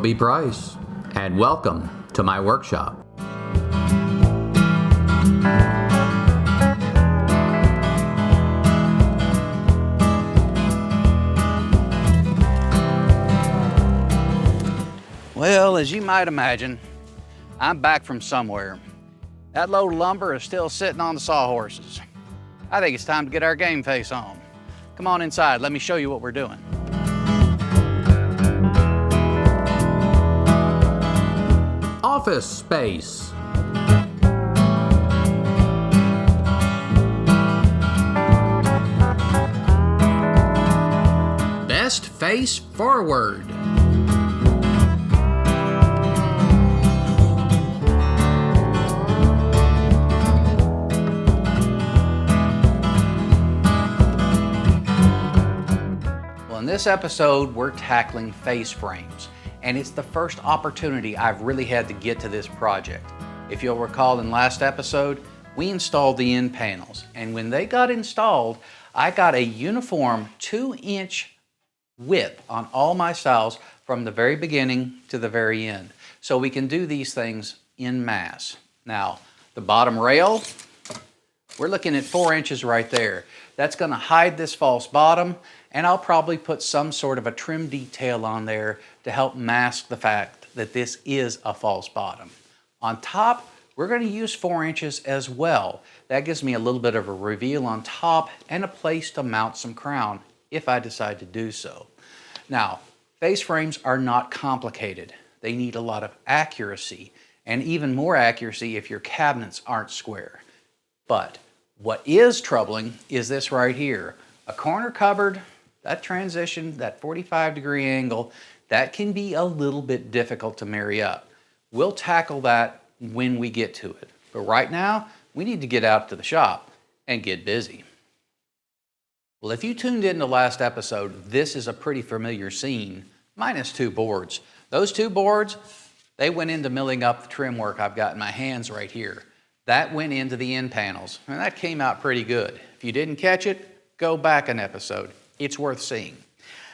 Roby Price, and welcome to my workshop. Well, as you might imagine, I'm back from somewhere. That load of lumber is still sitting on the sawhorses. I think it's time to get our game face on. Come on inside, let me show you what we're doing. Office space. Best face forward. Well, in this episode, we're tackling face frames, and it's the first opportunity I've really had to get to this project. If you'll recall in last episode, we installed the end panels, and when they got installed, I got a uniform 2-inch width on all my styles from the very beginning to the very end. So we can do these things en masse. Now, the bottom rail, we're looking at 4 inches right there. That's gonna hide this false bottom, and I'll probably put some sort of a trim detail on there to help mask the fact that this is a false bottom. On top, we're gonna use 4 inches as well. That gives me a little bit of a reveal on top and a place to mount some crown if I decide to do so. Now, face frames are not complicated. They need a lot of accuracy, and even more accuracy if your cabinets aren't square. But what is troubling is this right here. A corner cupboard, that transition, that 45-degree angle, that can be a little bit difficult to marry up. We'll tackle that when we get to it. But right now, we need to get out to the shop and get busy. Well, if you tuned in to last episode, this is a pretty familiar scene, minus 2 boards. Those 2 boards, they went into milling up the trim work I've got in my hands right here. That went into the end panels, and that came out pretty good. If you didn't catch it, go back an episode. It's worth seeing.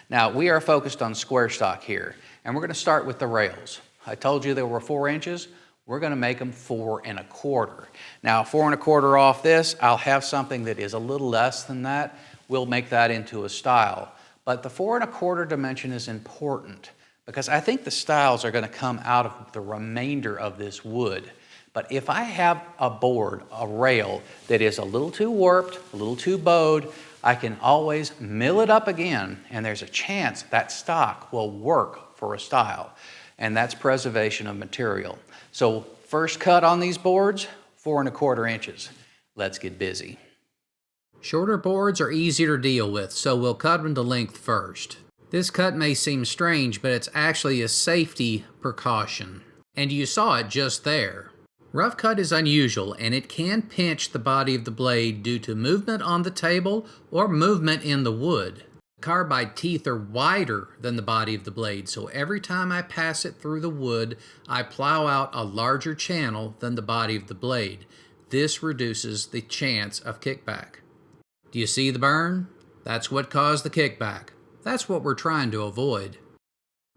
Now, we are focused on square stock here, and we're gonna start with the rails. I told you there were 4 inches. We're gonna make them 4 1/4. Now, 4 1/4 off this, I'll have something that is a little less than that. We'll make that into a style. But the 4 1/4 dimension is important because I think the styles are gonna come out of the remainder of this wood. But if I have a board, a rail, that is a little too warped, a little too bowed, I can always mill it up again, and there's a chance that stock will work for a style, and that's preservation of material. So first cut on these boards, 4 1/4 inches. Let's get busy. Shorter boards are easier to deal with, so we'll cut them to length first. This cut may seem strange, but it's actually a safety precaution. And you saw it just there. Rough cut is unusual, and it can pinch the body of the blade due to movement on the table or movement in the wood. Carbide teeth are wider than the body of the blade, so every time I pass it through the wood, I plow out a larger channel than the body of the blade. This reduces the chance of kickback. Do you see the burn? That's what caused the kickback. That's what we're trying to avoid.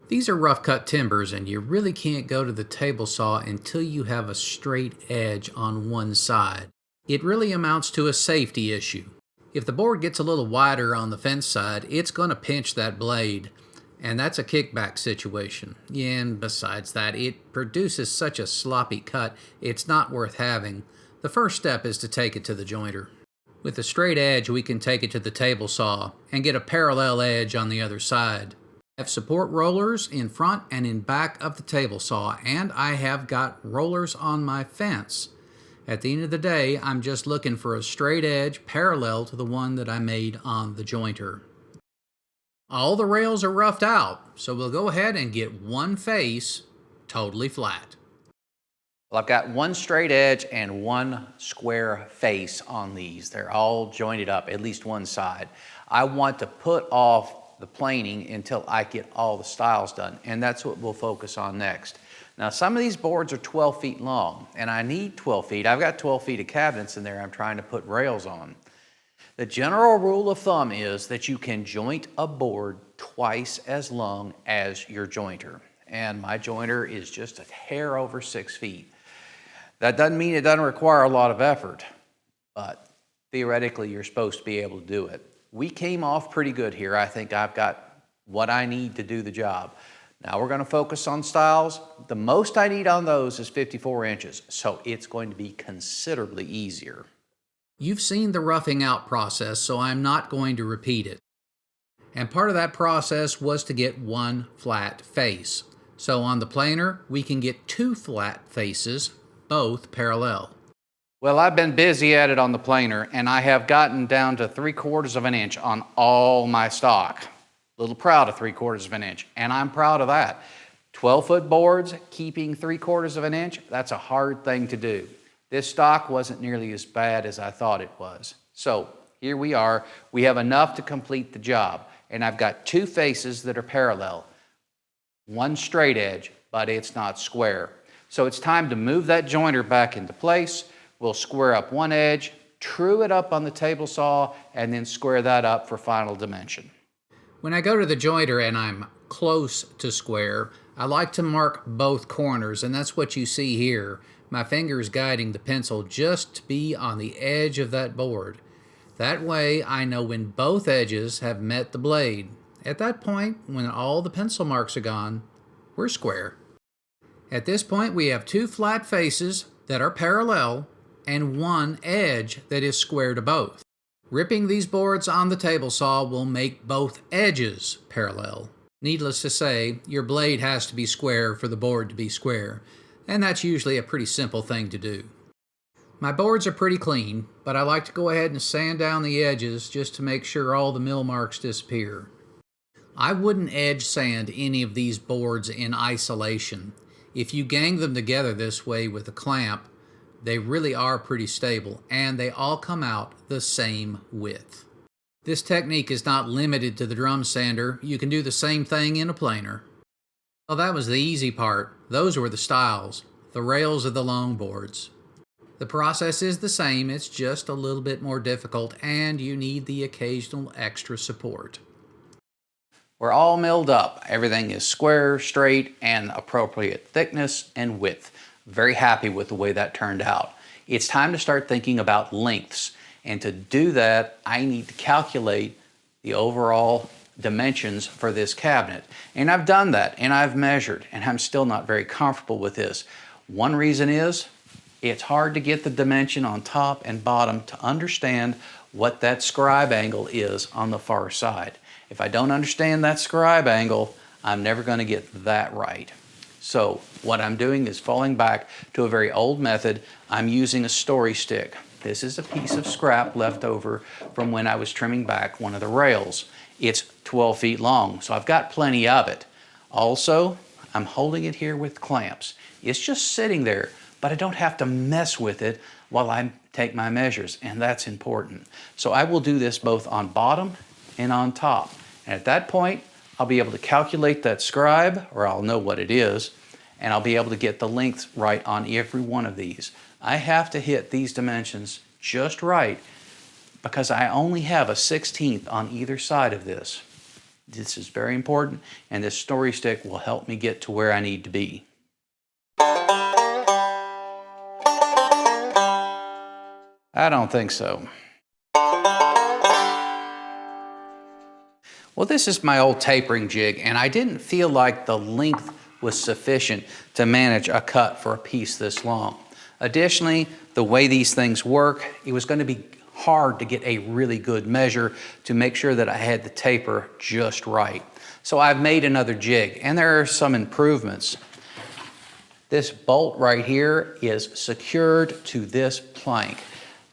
These are rough cut timbers, and you really can't go to the table saw until you have a straight edge on one side. It really amounts to a safety issue. If the board gets a little wider on the fence side, it's going to pinch that blade, and that's a kickback situation. And besides that, it produces such a sloppy cut, it's not worth having. The first step is to take it to the jointer. With a straight edge, we can take it to the table saw and get a parallel edge on the other side. I have support rollers in front and in back of the table saw, and I have got rollers on my fence. At the end of the day, I'm just looking for a straight edge parallel to the one that I made on the jointer. All the rails are roughed out, so we'll go ahead and get one face totally flat. Well, I've got one straight edge and one square face on these. They're all jointed up, at least one side. I want to put off the planing until I get all the styles done, and that's what we'll focus on next. Now, some of these boards are 12 feet long, and I need 12 feet. I've got 12 feet of cabinets in there I'm trying to put rails on. The general rule of thumb is that you can joint a board twice as long as your jointer. and my jointer is just a hair over 6 feet. That doesn't mean it doesn't require a lot of effort, but theoretically you're supposed to be able to do it. We came off pretty good here. I think I've got what I need to do the job. Now we're going to focus on stiles. The most I need on those is 54 inches, so it's going to be considerably easier. You've seen the roughing out process, so I'm not going to repeat it. And part of that process was to get one flat face. So on the planer, we can get two flat faces, both parallel. Well, I've been busy at it on the planer, and I have gotten down to 3/4 of an inch on all my stock. A little proud of 3/4 of an inch, and I'm proud of that. 12-foot boards, keeping 3/4 of an inch, that's a hard thing to do. This stock wasn't nearly as bad as I thought it was. So here we are. We have enough to complete the job, and I've got two faces that are parallel. One straight edge, but it's not square. So it's time to move that jointer back into place. We'll square up one edge, true it up on the table saw, and then square that up for final dimension. When I go to the jointer and I'm close to square, I like to mark both corners, and that's what you see here. My finger is guiding the pencil just to be on the edge of that board. That way I know when both edges have met the blade. At that point, when all the pencil marks are gone, we're square. At this point, we have two flat faces that are parallel and one edge that is square to both. Ripping these boards on the table saw will make both edges parallel. Needless to say, your blade has to be square for the board to be square, and that's usually a pretty simple thing to do. My boards are pretty clean, but I like to go ahead and sand down the edges just to make sure all the mill marks disappear. I wouldn't edge sand any of these boards in isolation. If you gang them together this way with a clamp, they really are pretty stable, and they all come out the same width. This technique is not limited to the drum sander. You can do the same thing in a planer. Well, that was the easy part. Those were the stiles, the rails of the long boards. The process is the same, it's just a little bit more difficult, and you need the occasional extra support. We're all milled up. Everything is square, straight, and appropriate thickness and width. Very happy with the way that turned out. It's time to start thinking about lengths. And to do that, I need to calculate the overall dimensions for this cabinet. And I've done that, and I've measured, and I'm still not very comfortable with this. One reason is, it's hard to get the dimension on top and bottom to understand what that scribe angle is on the far side. If I don't understand that scribe angle, I'm never going to get that right. So what I'm doing is falling back to a very old method. I'm using a story stick. This is a piece of scrap left over from when I was trimming back one of the rails. It's 12 feet long, so I've got plenty of it. Also, I'm holding it here with clamps. It's just sitting there, but I don't have to mess with it while I take my measures, and that's important. So I will do this both on bottom and on top. And at that point, I'll be able to calculate that scribe, or I'll know what it is, and I'll be able to get the length right on every one of these. I have to hit these dimensions just right because I only have a 1/16 on either side of this. This is very important, and this story stick will help me get to where I need to be. I don't think so. Well, this is my old tapering jig, and I didn't feel like the length was sufficient to manage a cut for a piece this long. Additionally, the way these things work, it was going to be hard to get a really good measure to make sure that I had the taper just right. So I've made another jig, and there are some improvements. This bolt right here is secured to this plank,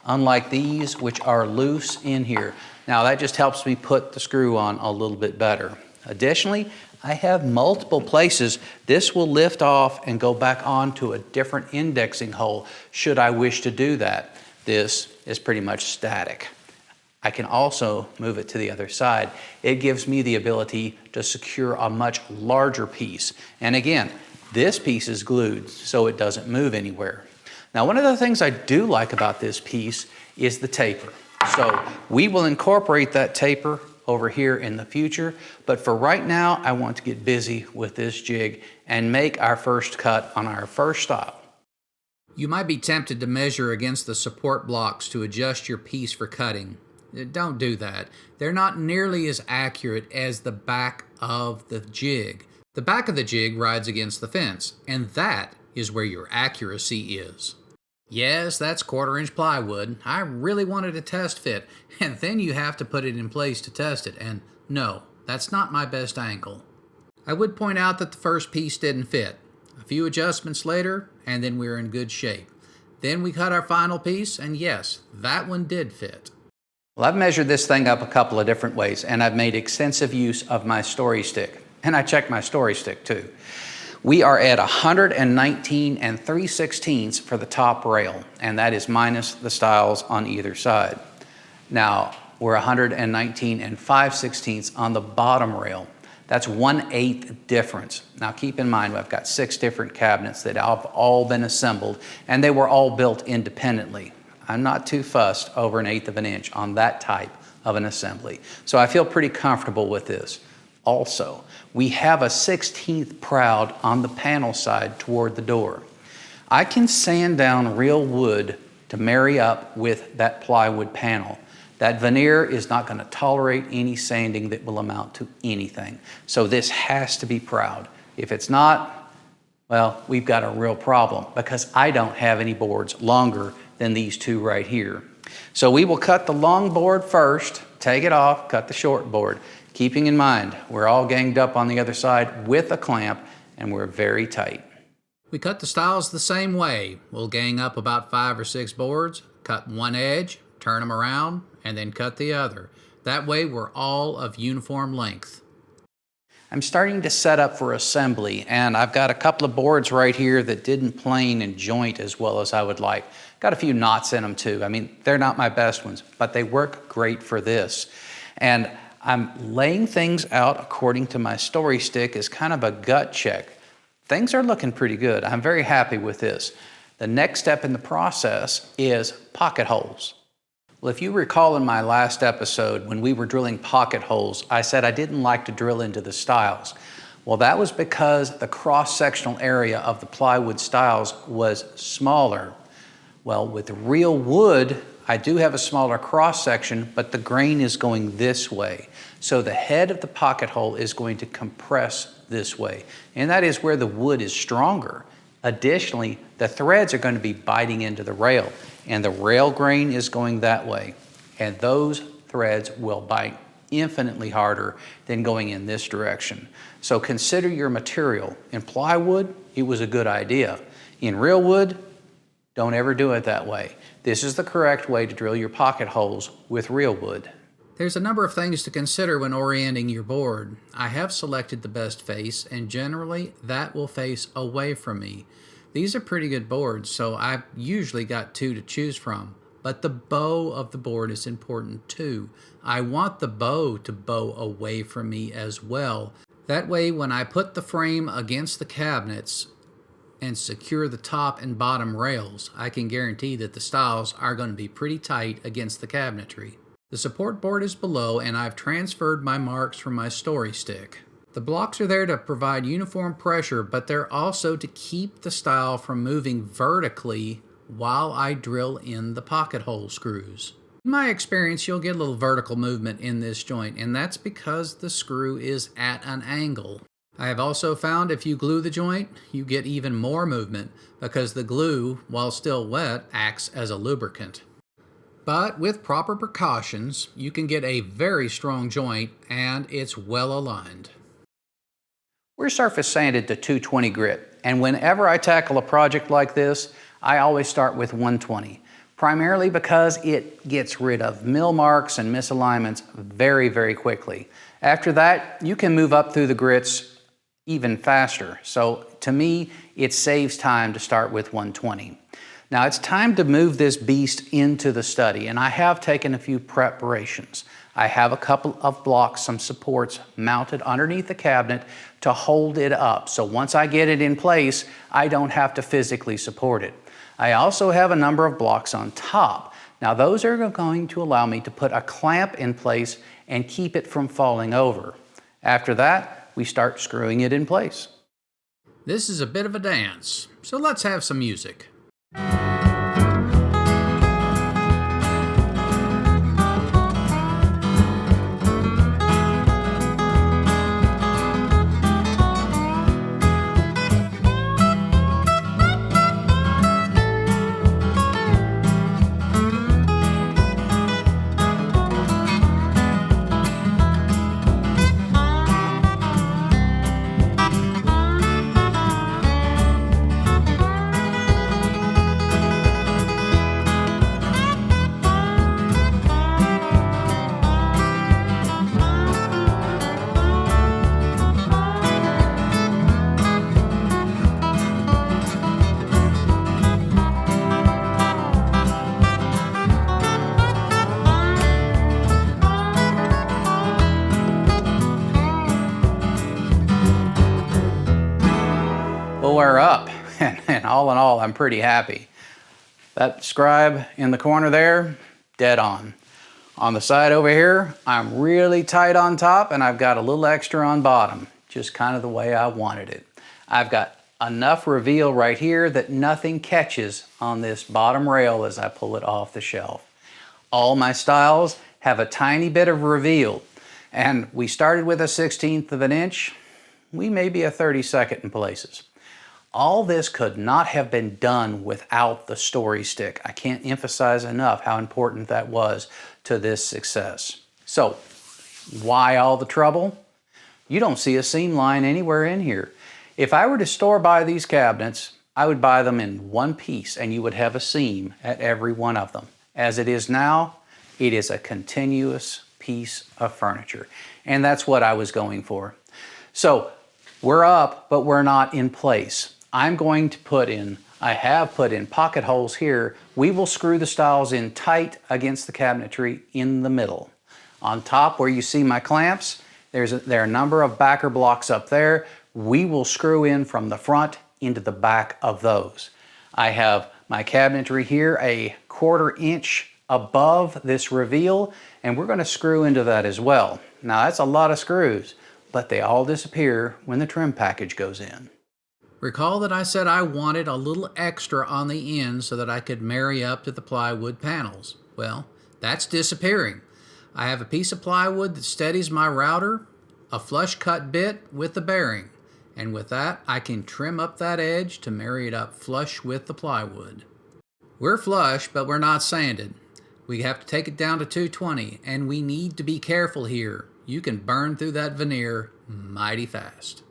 unlike these, which are loose in here. Now that just helps me put the screw on a little bit better. Additionally, I have multiple places this will lift off and go back onto a different indexing hole should I wish to do that. This is pretty much static. I can also move it to the other side. It gives me the ability to secure a much larger piece. And again, this piece is glued so it doesn't move anywhere. Now, one of the things I do like about this piece is the taper. So we will incorporate that taper over here in the future, but for right now, I want to get busy with this jig and make our first cut on our first style. You might be tempted to measure against the support blocks to adjust your piece for cutting. Don't do that. They're not nearly as accurate as the back of the jig. The back of the jig rides against the fence, and that is where your accuracy is. Yes, that's 1/4-inch plywood. I really wanted a test fit, and then you have to put it in place to test it, and no, that's not my best angle. I would point out that the first piece didn't fit. A few adjustments later, and then we were in good shape. Then we cut our final piece, and yes, that one did fit. Well, I've measured this thing up a couple of different ways, and I've made extensive use of my story stick. And I checked my story stick too. We are at 119 3/16 for the top rail, and that is minus the stiles on either side. Now, we're 119 5/16 on the bottom rail. That's 1/8 difference. Now keep in mind, I've got 6 different cabinets that have all been assembled, and they were all built independently. I'm not too fussed over 1/8 of an inch on that type of an assembly. So I feel pretty comfortable with this. Also, we have a 1/16 proud on the panel side toward the door. I can sand down real wood to marry up with that plywood panel. That veneer is not going to tolerate any sanding that will amount to anything. So this has to be proud. If it's not, well, we've got a real problem because I don't have any boards longer than these 2 right here. So we will cut the long board first, take it off, cut the short board. Keeping in mind, we're all ganged up on the other side with a clamp, and we're very tight. We cut the stiles the same way. We'll gang up about 5 or 6 boards, cut one edge, turn them around, and then cut the other. That way we're all of uniform length. I'm starting to set up for assembly, and I've got a couple of boards right here that didn't plane and joint as well as I would like. Got a few knots in them too. I mean, they're not my best ones, but they work great for this. And I'm laying things out according to my story stick as kind of a gut check. Things are looking pretty good. I'm very happy with this. The next step in the process is pocket holes. Well, if you recall in my last episode when we were drilling pocket holes, I said I didn't like to drill into the stiles. Well, that was because the cross-sectional area of the plywood stiles was smaller. Well, with real wood, I do have a smaller cross-section, but the grain is going this way. So the head of the pocket hole is going to compress this way, and that is where the wood is stronger. Additionally, the threads are going to be biting into the rail, and the rail grain is going that way, and those threads will bite infinitely harder than going in this direction. So consider your material. In plywood, it was a good idea. In real wood, don't ever do it that way. This is the correct way to drill your pocket holes with real wood. There's a number of things to consider when orienting your board. I have selected the best face, and generally that will face away from me. These are pretty good boards, so I've usually got 2 to choose from. But the bow of the board is important too. I want the bow to bow away from me as well. That way, when I put the frame against the cabinets and secure the top and bottom rails, I can guarantee that the stiles are going to be pretty tight against the cabinetry. The support board is below, and I've transferred my marks from my story stick. The blocks are there to provide uniform pressure, but they're also to keep the stile from moving vertically while I drill in the pocket hole screws. In my experience, you'll get a little vertical movement in this joint, and that's because the screw is at an angle. I have also found if you glue the joint, you get even more movement because the glue, while still wet, acts as a lubricant. But with proper precautions, you can get a very strong joint, and it's well aligned. We're surface sanded to 220 grit, and whenever I tackle a project like this, I always start with 120, primarily because it gets rid of mill marks and misalignments very, very quickly. After that, you can move up through the grits even faster. So to me, it saves time to start with 120. Now it's time to move this beast into the study, and I have taken a few preparations. I have a couple of blocks, some supports mounted underneath the cabinet to hold it up. So once I get it in place, I don't have to physically support it. I also have a number of blocks on top Now those are going to allow me to put a clamp in place and keep it from falling over. After that, we start screwing it in place. This is a bit of a dance, so let's have some music. Well, we're up, and all in all, I'm pretty happy. That scribe in the corner there, dead on. On the side over here, I'm really tight on top, and I've got a little extra on bottom, just kind of the way I wanted it. I've got enough reveal right here that nothing catches on this bottom rail as I pull it off the shelf. All my styles have a tiny bit of reveal, and we started with a 1/16 of an inch. We may be a 32nd in places. All this could not have been done without the story stick. I can't emphasize enough how important that was to this success. So, why all the trouble? You don't see a seam line anywhere in here. If I were to store buy these cabinets, I would buy them in one piece and you would have a seam at every one of them. As it is now, it is a continuous piece of furniture. And that's what I was going for. So, we're up, but we're not in place. I'm going to I have put in pocket holes here. We will screw the stiles in tight against the cabinetry in the middle. On top where you see my clamps, there are a number of backer blocks up there. We will screw in from the front into the back of those. I have my cabinetry here a 1/4 inch above this reveal, and we're going to screw into that as well. Now that's a lot of screws, but they all disappear when the trim package goes in. Recall that I said I wanted a little extra on the end so that I could marry up to the plywood panels. Well, that's disappearing. I have a piece of plywood that steadies my router, a flush cut bit with the bearing, and with that I can trim up that edge to marry it up flush with the plywood. We're flush, but we're not sanded. We have to take it down to 220, and we need to be careful here. You can burn through that veneer mighty fast.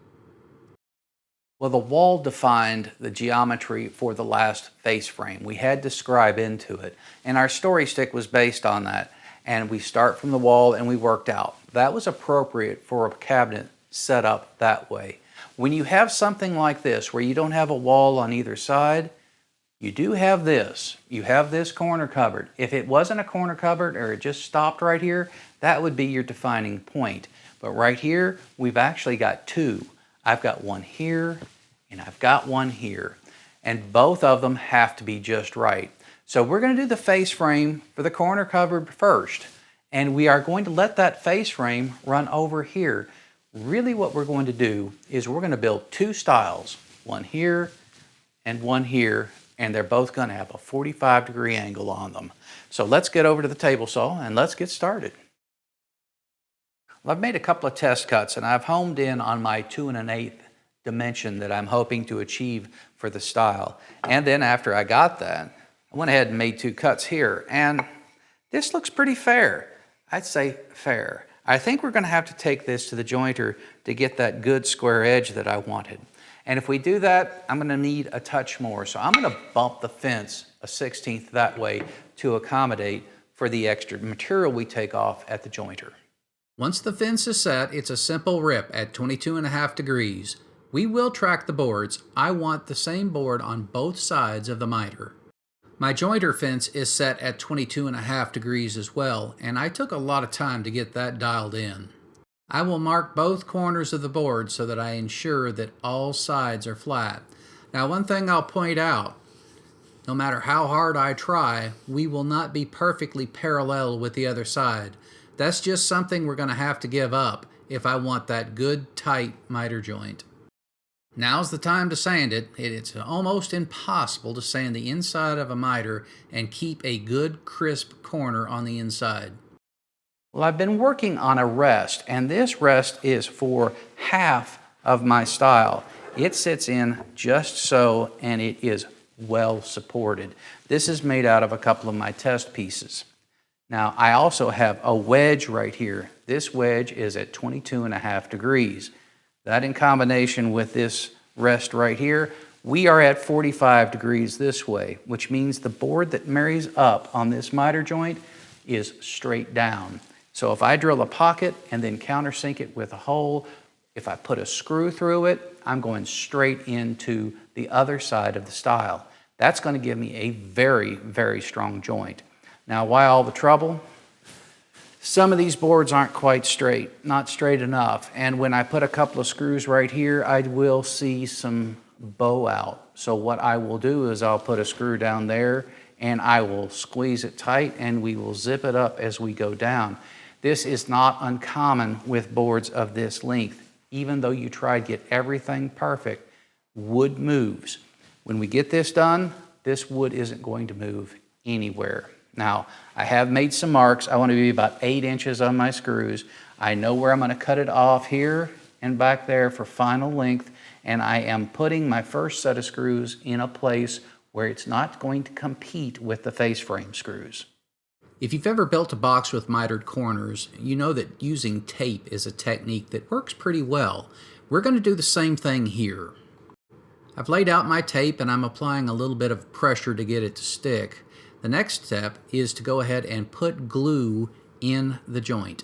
Well, the wall defined the geometry for the last face frame. We had to scribe into it, and our story stick was based on that. And we start from the wall and we worked out. That was appropriate for a cabinet set up that way. When you have something like this, where you don't have a wall on either side, you do have this. You have this corner cupboard. If it wasn't a corner cupboard or it just stopped right here, that would be your defining point. But right here, we've actually got two. I've got one here and I've got one here, and both of them have to be just right. So we're going to do the face frame for the corner cupboard first, and we are going to let that face frame run over here. Really what we're going to do is we're going to build two stiles, one here and one here, and they're both going to have a 45-degree angle on them. So let's get over to the table saw and let's get started. Well, I've made a couple of test cuts and I've homed in on my 2 1/8 dimension that I'm hoping to achieve for the stile. And then after I got that, I went ahead and made 2 cuts here, and this looks pretty fair. I'd say fair. I think we're going to have to take this to the jointer to get that good square edge that I wanted. And if we do that, I'm going to need a touch more. So I'm going to bump the fence a 1/16 that way to accommodate for the extra material we take off at the jointer. Once the fence is set, it's a simple rip at 22.5 degrees. We will track the boards. I want the same board on both sides of the miter. My jointer fence is set at 22.5 degrees as well, and I took a lot of time to get that dialed in. I will mark both corners of the board so that I ensure that all sides are flat. Now, one thing I'll point out, No matter how hard I try, we will not be perfectly parallel with the other side. That's just something we're going to have to give up if I want that good, tight miter joint. Now's the time to sand it. It's almost impossible to sand the inside of a miter and keep a good, crisp corner on the inside. Well, I've been working on a rest, and this rest is for half of my stile. It sits in just so, and it is well supported. This is made out of a couple of my test pieces. Now, I also have a wedge right here. This wedge is at 22.5 degrees. That in combination with this rest right here, we are at 45 degrees this way, which means the board that marries up on this miter joint is straight down. So if I drill a pocket and then countersink it with a hole, if I put a screw through it, I'm going straight into the other side of the stile. That's going to give me a very, very strong joint. Now, why all the trouble? Some of these boards aren't quite straight, not straight enough. And when I put a couple of screws right here, I will see some bow out. So what I will do is I'll put a screw down there and I will squeeze it tight and we will zip it up as we go down. This is not uncommon with boards of this length. Even though you try to get everything perfect, wood moves. When we get this done, this wood isn't going to move anywhere. Now, I have made some marks. I want to be about 8 inches on my screws. I know where I'm going to cut it off here and back there for final length, and I am putting my first set of screws in a place where it's not going to compete with the face frame screws. If you've ever built a box with mitered corners, you know that using tape is a technique that works pretty well. We're going to do the same thing here. I've laid out my tape and I'm applying a little bit of pressure to get it to stick. The next step is to go ahead and put glue in the joint.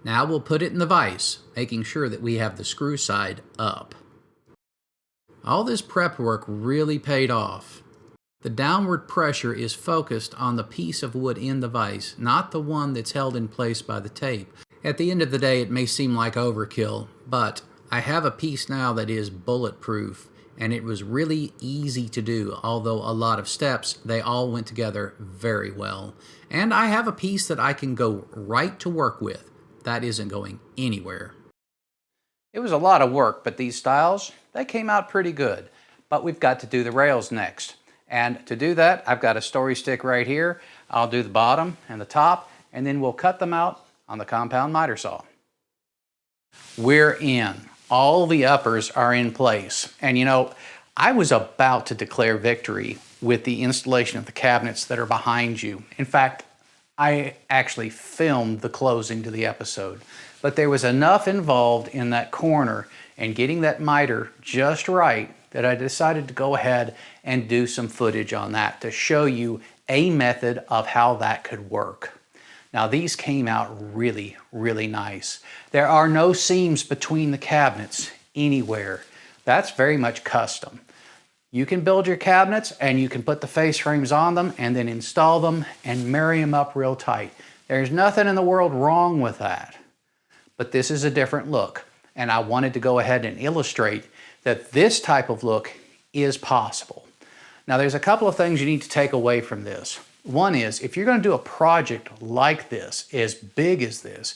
Now we'll put it in the vise, making sure that we have the screw side up. All this prep work really paid off. The downward pressure is focused on the piece of wood in the vise, not the one that's held in place by the tape. At the end of the day, it may seem like overkill, but I have a piece now that is bulletproof, and it was really easy to do. Although a lot of steps, they all went together very well. And I have a piece that I can go right to work with. That isn't going anywhere. It was a lot of work, but these stiles, they came out pretty good. But we've got to do the rails next. And to do that, I've got a story stick right here. I'll do the bottom and the top, and then we'll cut them out on the compound miter saw. We're in. All the uppers are in place. And you know, I was about to declare victory with the installation of the cabinets that are behind you. In fact, I actually filmed the closing to the episode. But there was enough involved in that corner and getting that miter just right that I decided to go ahead and do some footage on that to show you a method of how that could work. Now these came out really, really nice. There are no seams between the cabinets anywhere. That's very much custom. You can build your cabinets and you can put the face frames on them and then install them and marry them up real tight. There's nothing in the world wrong with that. But this is a different look, and I wanted to go ahead and illustrate that this type of look is possible. Now there's a couple of things you need to take away from this. One is, if you're going to do a project like this, as big as this,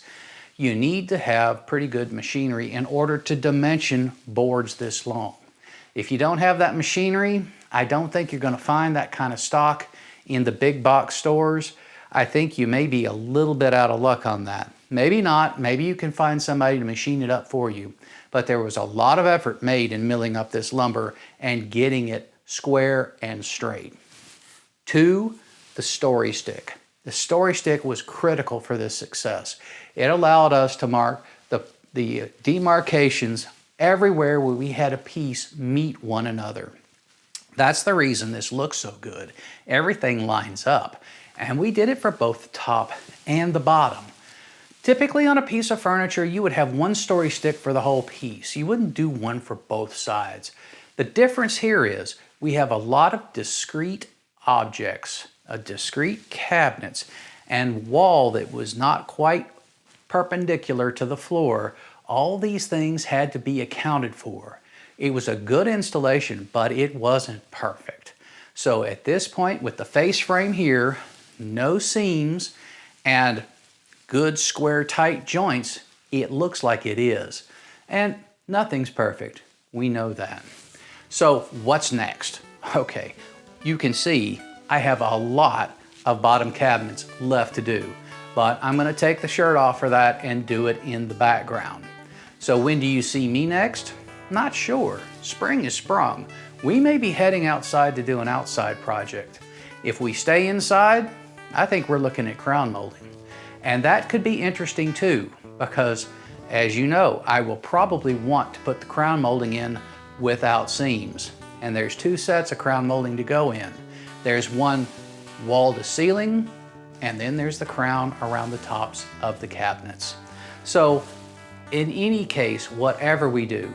you need to have pretty good machinery in order to dimension boards this long. If you don't have that machinery, I don't think you're going to find that kind of stock in the big box stores. I think you may be a little bit out of luck on that. Maybe not. Maybe you can find somebody to machine it up for you. But there was a lot of effort made in milling up this lumber and getting it square and straight. 2, the story stick. The story stick was critical for this success. It allowed us to mark the demarcations everywhere where we had a piece meet one another. That's the reason this looks so good. Everything lines up. And we did it for both the top and the bottom. Typically on a piece of furniture, you would have one story stick for the whole piece. You wouldn't do one for both sides. The difference here is we have a lot of discrete objects, discrete cabinets, and wall that was not quite perpendicular to the floor. All these things had to be accounted for. It was a good installation, but it wasn't perfect. So at this point, with the face frame here, no seams, and good square tight joints, it looks like it is. And nothing's perfect, we know that. So what's next? Okay, you can see I have a lot of bottom cabinets left to do, but I'm gonna take the shirt off for that and do it in the background. So when do you see me next? Not sure. Spring is sprung. We may be heading outside to do an outside project. If we stay inside, I think we're looking at crown molding. And that could be interesting too, because as you know, I will probably want to put the crown molding in without seams. And there's 2 sets of crown molding to go in. There's one wall to ceiling, and then there's the crown around the tops of the cabinets. So in any case, whatever we do,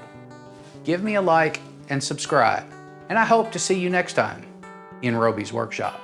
give me a like and subscribe. And I hope to see you next time in Roby's workshop.